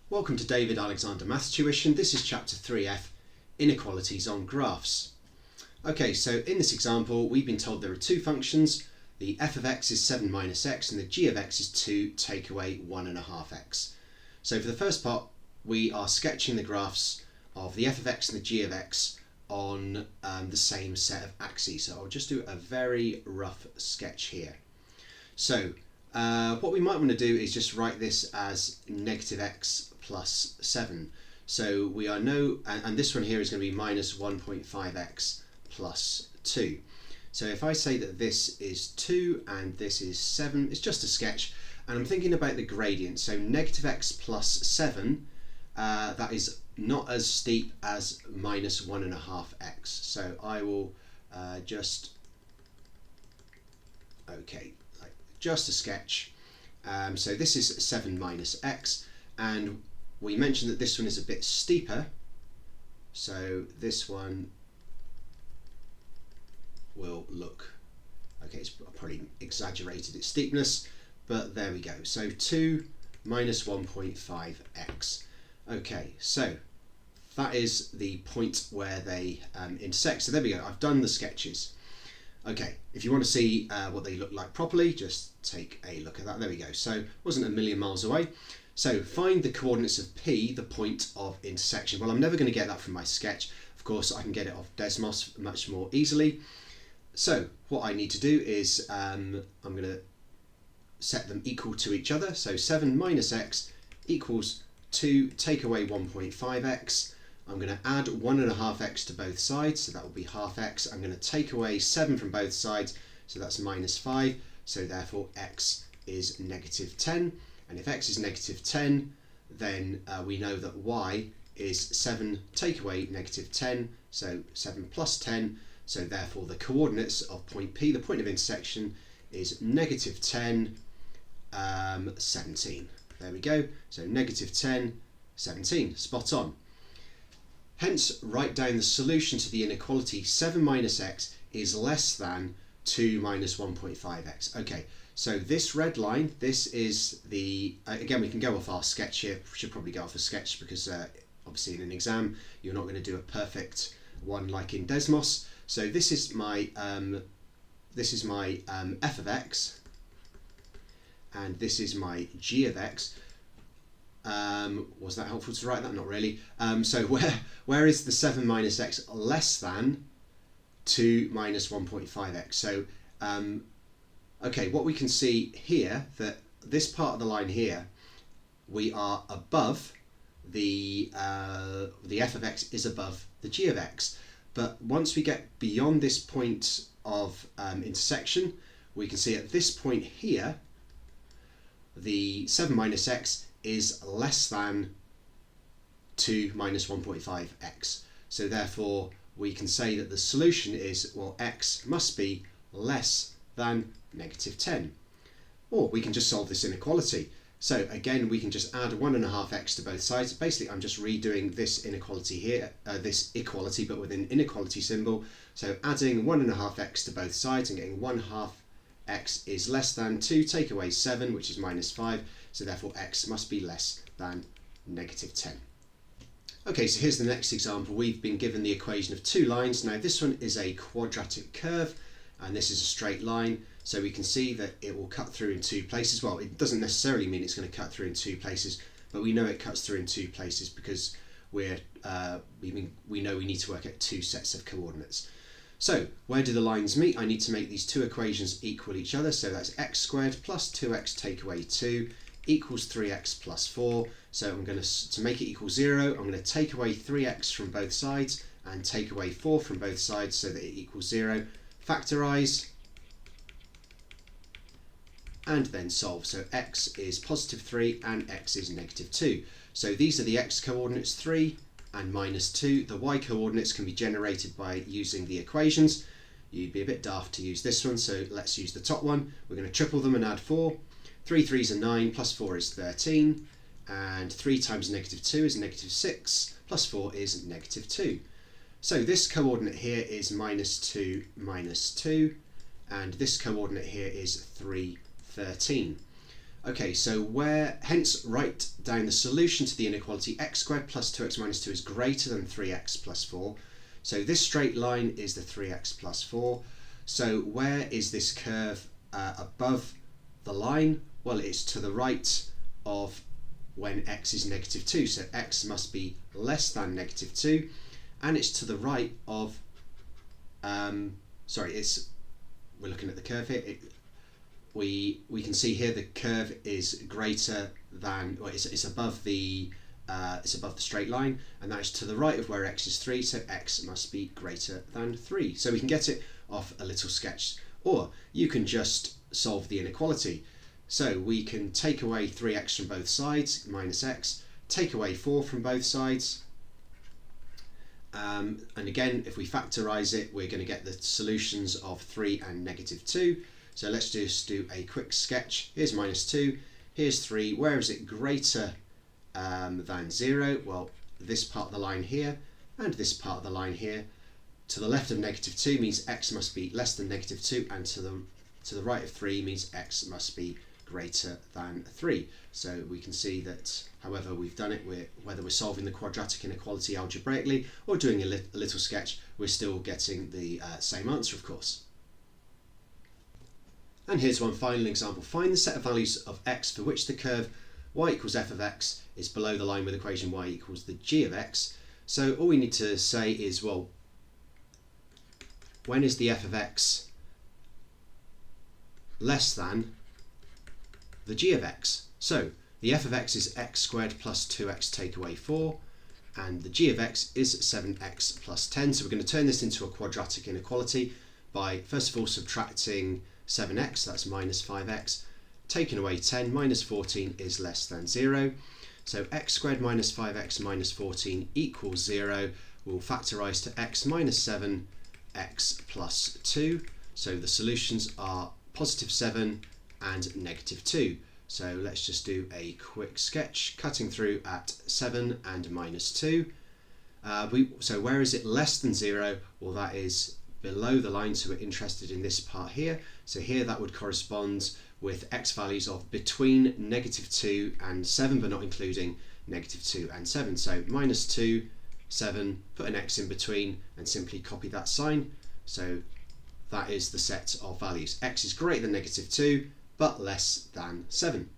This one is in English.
Welcome to David Alexander Maths Tuition. This is Chapter 3F, Inequalities on Graphs. Okay, so in this example we've been told there are two functions. The f of x is 7 minus x and the g of x is 2 take away 1.5 x. So for the first part we are sketching the graphs of the f of x and the g of x on the same set of axes. So I'll just do a very rough sketch here. So what we might want to do is just write this as negative x plus 7. So we are and this one here is going to be minus 1.5x plus 2. So if I say that this is 2 and this is 7, it's just a sketch, and I'm thinking about the gradient. So negative x plus 7, that is not as steep as minus 1.5x. So I will just a sketch. So this is 7 minus x, and we mentioned that this one is a bit steeper, so this one will look, okay, it's probably exaggerated its steepness, but there we go. So 2 minus 1.5x. Okay, so that is the point where they intersect. So there we go, I've done the sketches. Okay, if you want to see what they look like properly, just take a look at that. There we go. So it wasn't a million miles away. So find the coordinates of P, the point of intersection. Well, I'm never going to get that from my sketch. Of course, I can get it off Desmos much more easily. So what I need to do is I'm going to set them equal to each other. So 7 minus x equals 2 take away 1.5x. I'm going to add 1.5x to both sides, so that will be half x. I'm going to take away 7 from both sides, so that's minus 5. So therefore x is negative 10. And if x is negative 10, then we know that y is 7 take away negative 10, so 7 plus 10. So therefore the coordinates of point P, the point of intersection, is negative 10, 17. There we go. So negative 10, 17. Spot on. Hence, write down the solution to the inequality 7 minus x is less than 2 minus 1.5x. Okay, so this red line, this is the, again we can go off our sketch here, we should probably go off a sketch because obviously in an exam you're not going to do a perfect one like in Desmos. So this is my f of x and this is my g of x. Was that helpful to write that? Not really. So where is the 7 minus x less than 2 minus 1.5x? So okay, what we can see here, that this part of the line here, we are above the f of x is above the g of x. But once we get beyond this point of intersection, we can see at this point here, the 7 minus x is less than 2 minus 1.5x. So therefore we can say that the solution is, well, x must be less than negative 10. Or we can just solve this inequality. So again, we can just add 1.5x to both sides. Basically, I'm just redoing this inequality here, this equality, but with an inequality symbol. So adding 1.5x to both sides and getting 1/2 x is less than 2 take away 7, which is minus 5. So therefore x must be less than negative 10. Okay, so here's the next example. We've been given the equation of two lines. Now this one is a quadratic curve and this is a straight line. So we can see that it will cut through in two places. Well, it doesn't necessarily mean it's going to cut through in two places, but we know it cuts through in two places because we know we need to work at two sets of coordinates. So where do the lines meet? I need to make these two equations equal each other. So that's x squared plus 2x take away 2 equals 3x plus 4. So I'm going to make it equal 0, I'm going to take away 3x from both sides and take away 4 from both sides so that it equals 0. Factorise and then solve. So x is positive 3 and x is negative 2. So these are the x coordinates, 3 and minus 2. The y coordinates can be generated by using the equations. You'd be a bit daft to use this one, so let's use the top one. We're going to triple them and add 4. 3 3s are 9, plus 4 is 13, and 3 times negative 2 is negative 6, plus 4 is negative 2. So this coordinate here is minus 2, and this coordinate here is 3, 13. Okay, so hence write down the solution to the inequality x squared plus 2x minus 2 is greater than 3x plus 4. So this straight line is the 3x plus 4. So where is this curve above the line? Well, it's to the right of when x is negative 2. So x must be less than negative 2. And it's to the right of, we're looking at the curve here. We can see here the curve is greater than, or it's above the straight line, and that is to the right of where x is 3, so x must be greater than 3. So we can get it off a little sketch, or you can just solve the inequality. So we can take away 3x from both sides, minus x, take away 4 from both sides, and again, if we factorise it, we're going to get the solutions of 3 and negative 2. So let's just do a quick sketch. Here's minus 2, here's 3. Where is it greater than 0? Well, this part of the line here and this part of the line here. To the left of negative 2 means x must be less than negative 2, and to the right of 3 means x must be greater than 3. So we can see that however we've done it, whether we're solving the quadratic inequality algebraically or doing a little sketch, we're still getting the same answer, of course. And here's one final example. Find the set of values of x for which the curve y equals f of x is below the line with equation y equals the g of x. So all we need to say is, well, when is the f of x less than the g of x? So the f of x is x squared plus 2x take away 4, and the g of x is 7x plus 10. So we're going to turn this into a quadratic inequality by first of all subtracting 7x, that's minus 5x, taking away 10, minus 14 is less than 0. So x squared minus 5x minus 14 equals 0. We'll factorise to x minus 7x plus 2. So the solutions are positive 7 and negative 2. So let's just do a quick sketch, cutting through at 7 and minus 2. So where is it less than 0? Well, that is below the line, so we're interested in this part here. So here that would correspond with x values of between negative 2 and 7, but not including negative 2 and 7. So minus 2, 7, put an x in between and simply copy that sign. So that is the set of values. X is greater than negative 2, but less than 7.